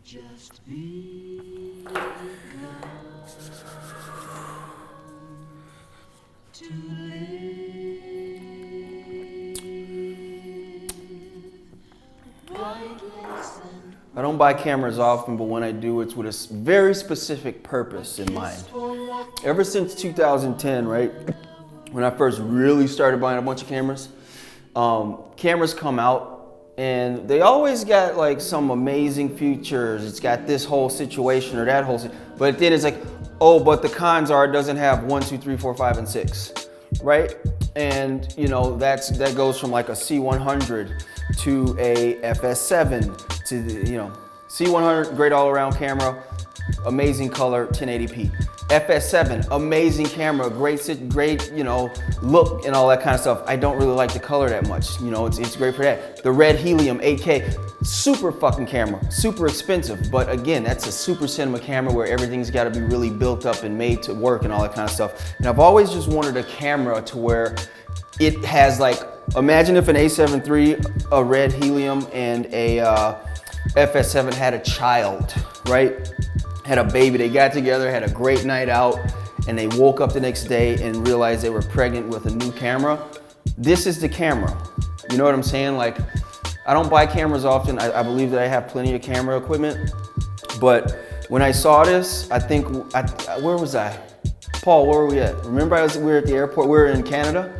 just begun to live. I don't buy cameras often, but when I do, it's with a very specific purpose in mind. Ever since 2010, right, when I first really started buying a bunch of cameras, cameras come out and they always got like some amazing features. It's got this whole situation or that whole, but then it's like, oh, but the cons are it doesn't have 1, 2, 3, 4, 5, and 6, right? And you know that goes from like a C100 to a FS7 to the, you know, C100, great all-around camera, amazing color, 1080p. FS7, amazing camera, great, you know, look and all that kind of stuff. I don't really like the color that much. You know, it's great for that. The red helium 8K, super fucking camera, super expensive. But again, that's a super cinema camera where everything's got to be really built up and made to work and all that kind of stuff. And I've always just wanted a camera to where it has like, imagine if an A7 III, a red helium, and a FS7 had a child, right? Had a baby, they got together, had a great night out, and they woke up the next day and realized they were pregnant with a new camera. This is the camera. You know what I'm saying? Like, I don't buy cameras often. I believe that I have plenty of camera equipment, but when I saw this, I think, where was I? Paul, where were we at? Remember we were at the airport, we were in Canada?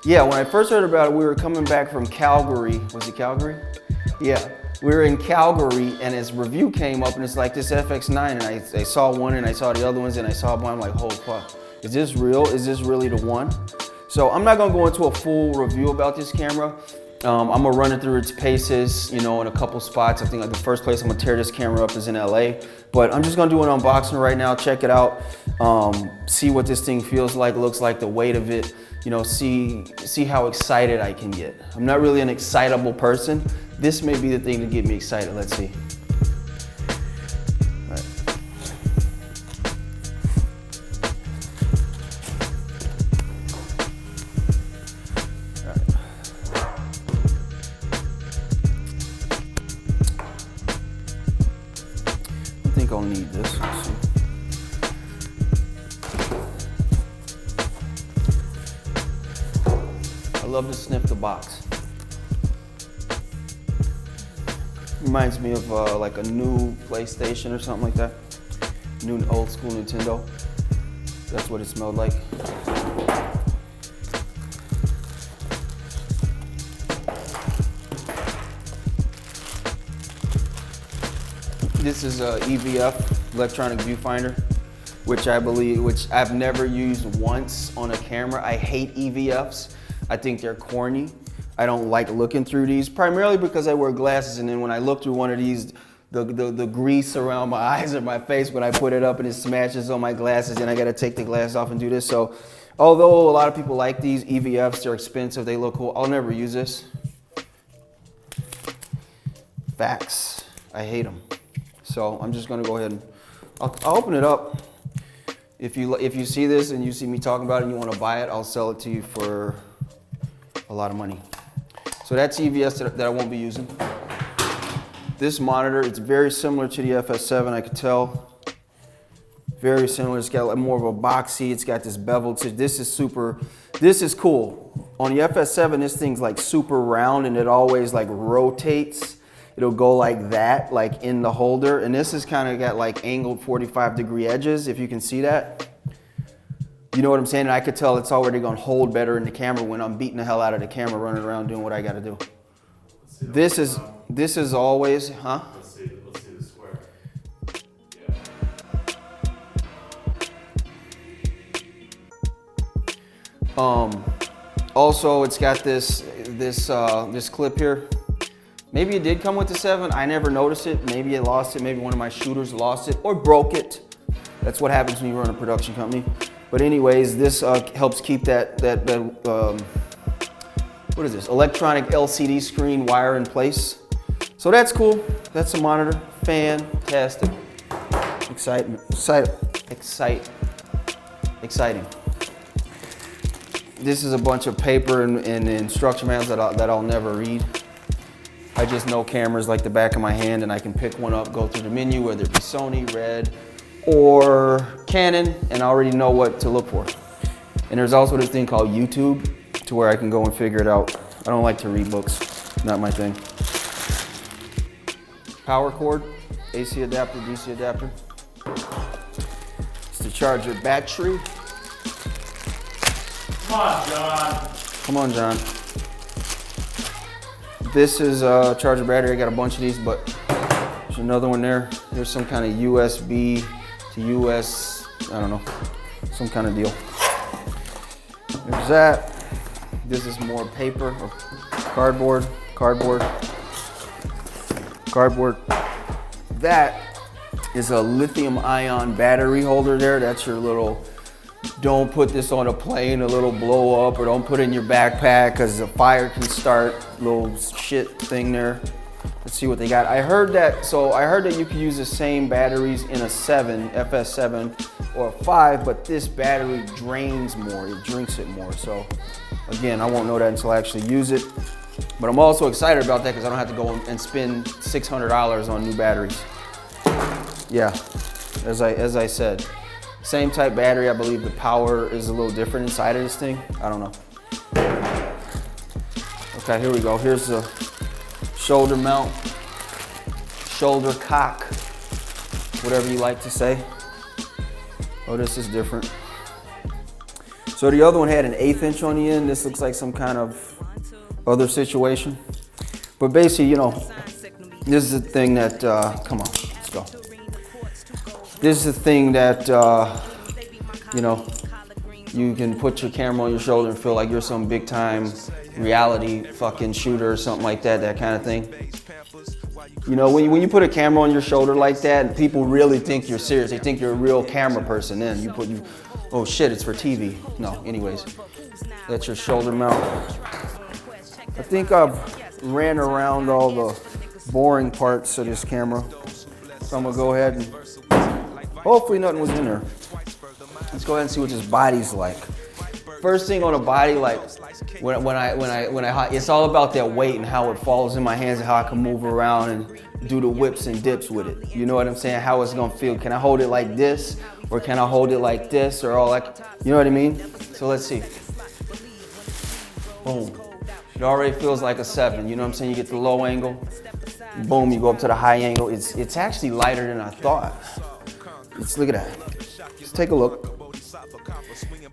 Yeah, when I first heard about it, we were coming back from Calgary. Was it Calgary? Yeah. We were in Calgary and his review came up and it's like this FX9 and I saw one and I saw the other ones and I saw one. I'm like, holy fuck, is this real? Is this really the one? So I'm not gonna go into a full review about this camera. I'm gonna run it through its paces, you know, in a couple spots. I think like the first place I'm gonna tear this camera up is in LA. But I'm just gonna do an unboxing right now, check it out, see what this thing feels like, looks like, the weight of it, you know, see how excited I can get. I'm not really an excitable person. This may be the thing to get me excited. Let's see. All right. All right. I think I'll need this. Let's see. I love to sniff the box. Reminds me of like a new PlayStation or something like that. New old school Nintendo. That's what it smelled like. This is a EVF, electronic viewfinder, which I've never used once on a camera. I hate EVFs. I think they're corny. I don't like looking through these, primarily because I wear glasses, and then when I look through one of these, the grease around my eyes or my face, when I put it up and it smashes on my glasses, and I gotta take the glass off and do this. So although a lot of people like these EVFs, they're expensive, they look cool, I'll never use this. Facts, I hate them. So I'm just gonna go ahead and, I'll open it up. If you see this and you see me talking about it and you wanna buy it, I'll sell it to you for a lot of money. So that's EVS that I won't be using. This monitor, it's very similar to the FS7, I could tell. Very similar, it's got more of a boxy, it's got this bevel. This is cool. On the FS7, this thing's like super round and it always like rotates. It'll go like that, like in the holder. And this has kind of got like angled 45-degree edges, if you can see that. You know what I'm saying? And I could tell it's already gonna hold better in the camera when I'm beating the hell out of the camera, running around doing what I gotta do. This is always, huh? Let's see the square. Yeah. Also, it's got this clip here. Maybe it did come with the 7. I never noticed it. Maybe I lost it. Maybe one of my shooters lost it or broke it. That's what happens when you run a production company. But anyways, this helps keep that what is this? Electronic LCD screen wire in place. So that's cool. That's a monitor. Fantastic. Exciting. This is a bunch of paper and instruction manuals that I'll never read. I just know cameras like the back of my hand, and I can pick one up, go through the menu, whether it be Sony, Red, or Canon, and I already know what to look for. And there's also this thing called YouTube, to where I can go and figure it out. I don't like to read books, not my thing. Power cord, AC adapter, DC adapter. It's to charge your battery. Come on, John. Come on, John. This is a charger battery. I got a bunch of these, but there's another one there. There's some kind of USB to US, I don't know, some kind of deal. There's that. This is more paper or cardboard. That is a lithium ion battery holder there. That's your little, don't put this on a plane, a little blow up, or don't put it in your backpack because a fire can start, little shit thing there. Let's see what they got. I heard that you could use the same batteries in a 7, FS7 or a 5, but this battery drains more, it drinks it more. So again, I won't know that until I actually use it. But I'm also excited about that because I don't have to go and spend $600 on new batteries. Yeah, as I said, same type battery. I believe the power is a little different inside of this thing. I don't know. Okay, here we go. Here's the shoulder mount, shoulder cock, whatever you like to say. Oh, this is different. So the other one had an 1/8 inch on the end. This looks like some kind of other situation. But basically, you know, this is the thing that, come on, let's go. This is the thing that, you know, you can put your camera on your shoulder and feel like you're some big time reality fucking shooter or something like that, that kind of thing. You know, when you put a camera on your shoulder like that, people really think you're serious. They think you're a real camera person. Then oh shit, it's for TV. No, anyways, that's your shoulder mount. I think I've ran around all the boring parts of this camera. So I'm gonna go ahead and, hopefully nothing was in there. Let's go ahead and see what this body's like. First thing on a body, like when I, it's all about that weight and how it falls in my hands and how I can move around and do the whips and dips with it. You know what I'm saying? How it's gonna feel. Can I hold it like this, or can I hold it like this, or all like, you know what I mean? So let's see. Boom. It already feels like a 7. You know what I'm saying? You get the low angle, boom, you go up to the high angle. It's actually lighter than I thought. Look at that. Just take a look.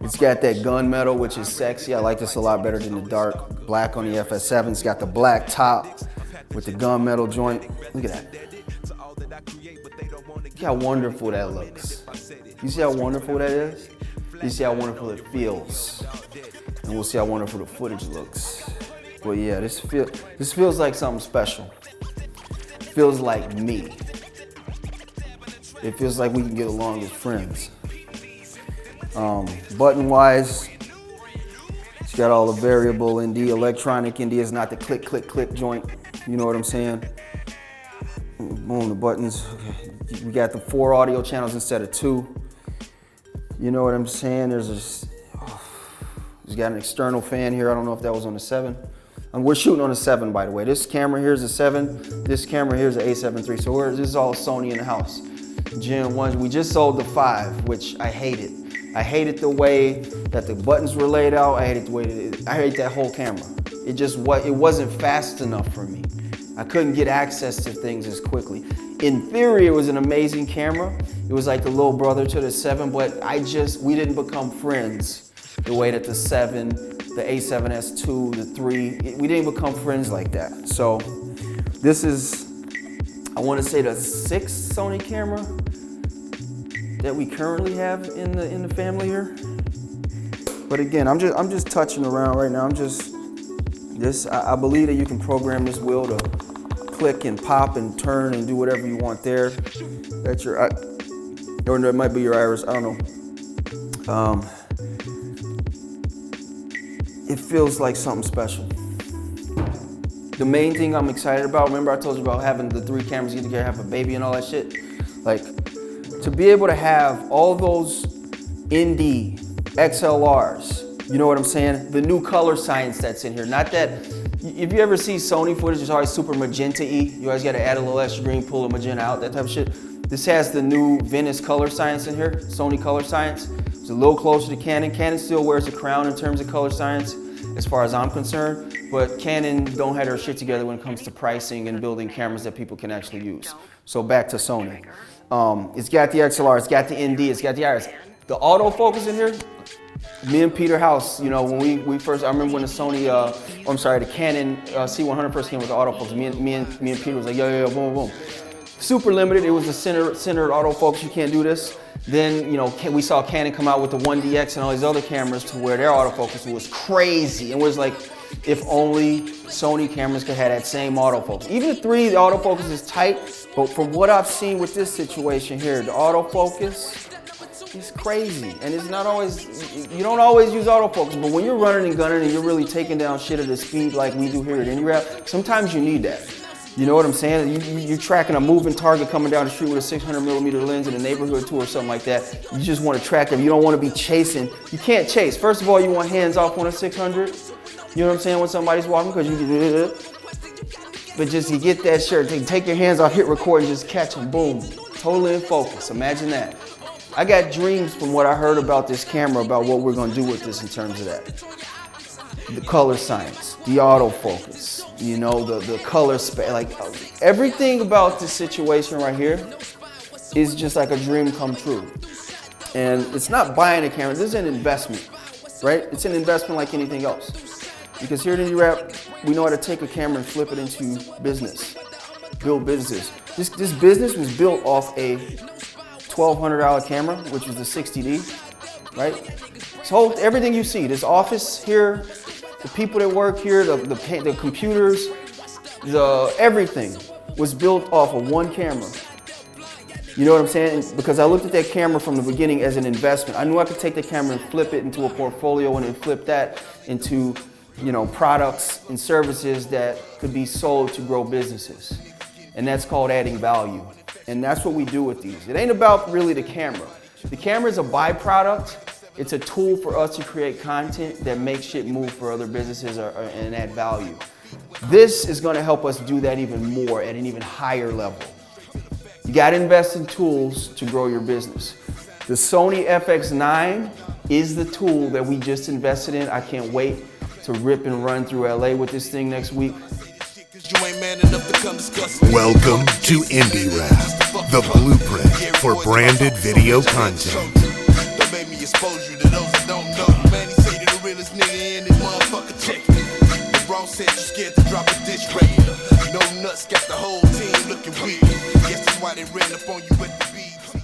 It's got that gunmetal, which is sexy. I like this a lot better than the dark black on the FS7. It's got the black top with the gunmetal joint. Look at that. Look how wonderful that looks. You see how wonderful that is? You see how wonderful it feels. And we'll see how wonderful the footage looks. But yeah, this feels like something special. It feels like me. It feels like we can get along as friends. Button wise, it's got all the variable ND, electronic ND. It's not the click, click, click joint. You know what I'm saying? Boom, the buttons. Okay. We got the 4 audio channels instead of 2. You know what I'm saying? It's got an external fan here. I don't know if that was on the 7. We're shooting on a 7, by the way. This camera here is a 7. This camera here is an A7 III. So this is all Sony in the house. Gen 1. We just sold the 5, which I hated. I hated the way that the buttons were laid out. I hated the way I hate that whole camera. It wasn't fast enough for me. I couldn't get access to things as quickly. In theory, it was an amazing camera. It was like the little brother to the 7, but we didn't become friends the way that the 7, the A7S II, the 3, we didn't become friends like that. So this is, I want to say, the 6th Sony camera that we currently have in the family here. But again, I'm just touching around right now. I believe that you can program this wheel to click and pop and turn and do whatever you want there. That's your, or that might be your iris, I don't know. It feels like something special. The main thing I'm excited about, remember I told you about having the 3 cameras, you can have a baby and all that shit? Like, to be able to have all those ND XLRs, you know what I'm saying? The new color science that's in here. Not that, if you ever see Sony footage, it's always super magenta-y. You always gotta add a little extra green, pull a magenta out, that type of shit. This has the new Venice color science in here, Sony color science. It's a little closer to Canon. Canon still wears a crown in terms of color science, as far as I'm concerned, but Canon don't have their shit together when it comes to pricing and building cameras that people can actually use. So back to Sony. It's got the XLR, it's got the ND, it's got the iris. The autofocus in here, me and Peter House, you know, when we first, I remember when the Sony, the Canon C100 first came with the autofocus, me and Peter was like, yo, boom, boom. Super limited, it was the centered autofocus, you can't do this. Then, you know, we saw Canon come out with the 1DX and all these other cameras to where their autofocus was crazy. And was like, if only Sony cameras could have that same autofocus. Even the 3, the autofocus is tight, but from what I've seen with this situation here, the autofocus is crazy. And it's not always, you don't always use autofocus, but when you're running and gunning and you're really taking down shit at a speed like we do here at INDIRAP, sometimes you need that. You know what I'm saying? You're tracking a moving target coming down the street with a 600mm lens in a neighborhood tour or something like that. You just want to track them. You don't want to be chasing. You can't chase. First of all, you want hands off on a 600. You know what I'm saying? When somebody's walking, because you but just you get that shirt, take your hands off, hit record, and just catch them. Boom. Totally in focus. Imagine that. I got dreams from what I heard about this camera about what we're going to do with this in terms of that. The color science, the autofocus, you know, the color space, like everything about this situation right here is just like a dream come true. And it's not buying a camera, this is an investment, right? It's an investment like anything else. Because here at INDIRAP, we know how to take a camera and flip it into business, build businesses. This business was built off a $1,200 camera, which was the 60D, right? So everything you see, this office here, the people that work here, the computers, everything was built off of one camera. You know what I'm saying? Because I looked at that camera from the beginning as an investment. I knew I could take the camera and flip it into a portfolio and then flip that into, you know, products and services that could be sold to grow businesses. And that's called adding value. And that's what we do with these. It ain't about really the camera. The camera is a byproduct. It's a tool for us to create content that makes shit move for other businesses and add value. This is gonna help us do that even more at an even higher level. You gotta invest in tools to grow your business. The Sony FX9 is the tool that we just invested in. I can't wait to rip and run through LA with this thing next week. Welcome to INDIRAP, the blueprint for branded video content. Expose you to those that don't know. Man, he say you the realest nigga in this motherfucker check. The bro said you scared to drop a dish record. No nuts, got the whole team looking weird. Guess that's why they ran up on you with the beat.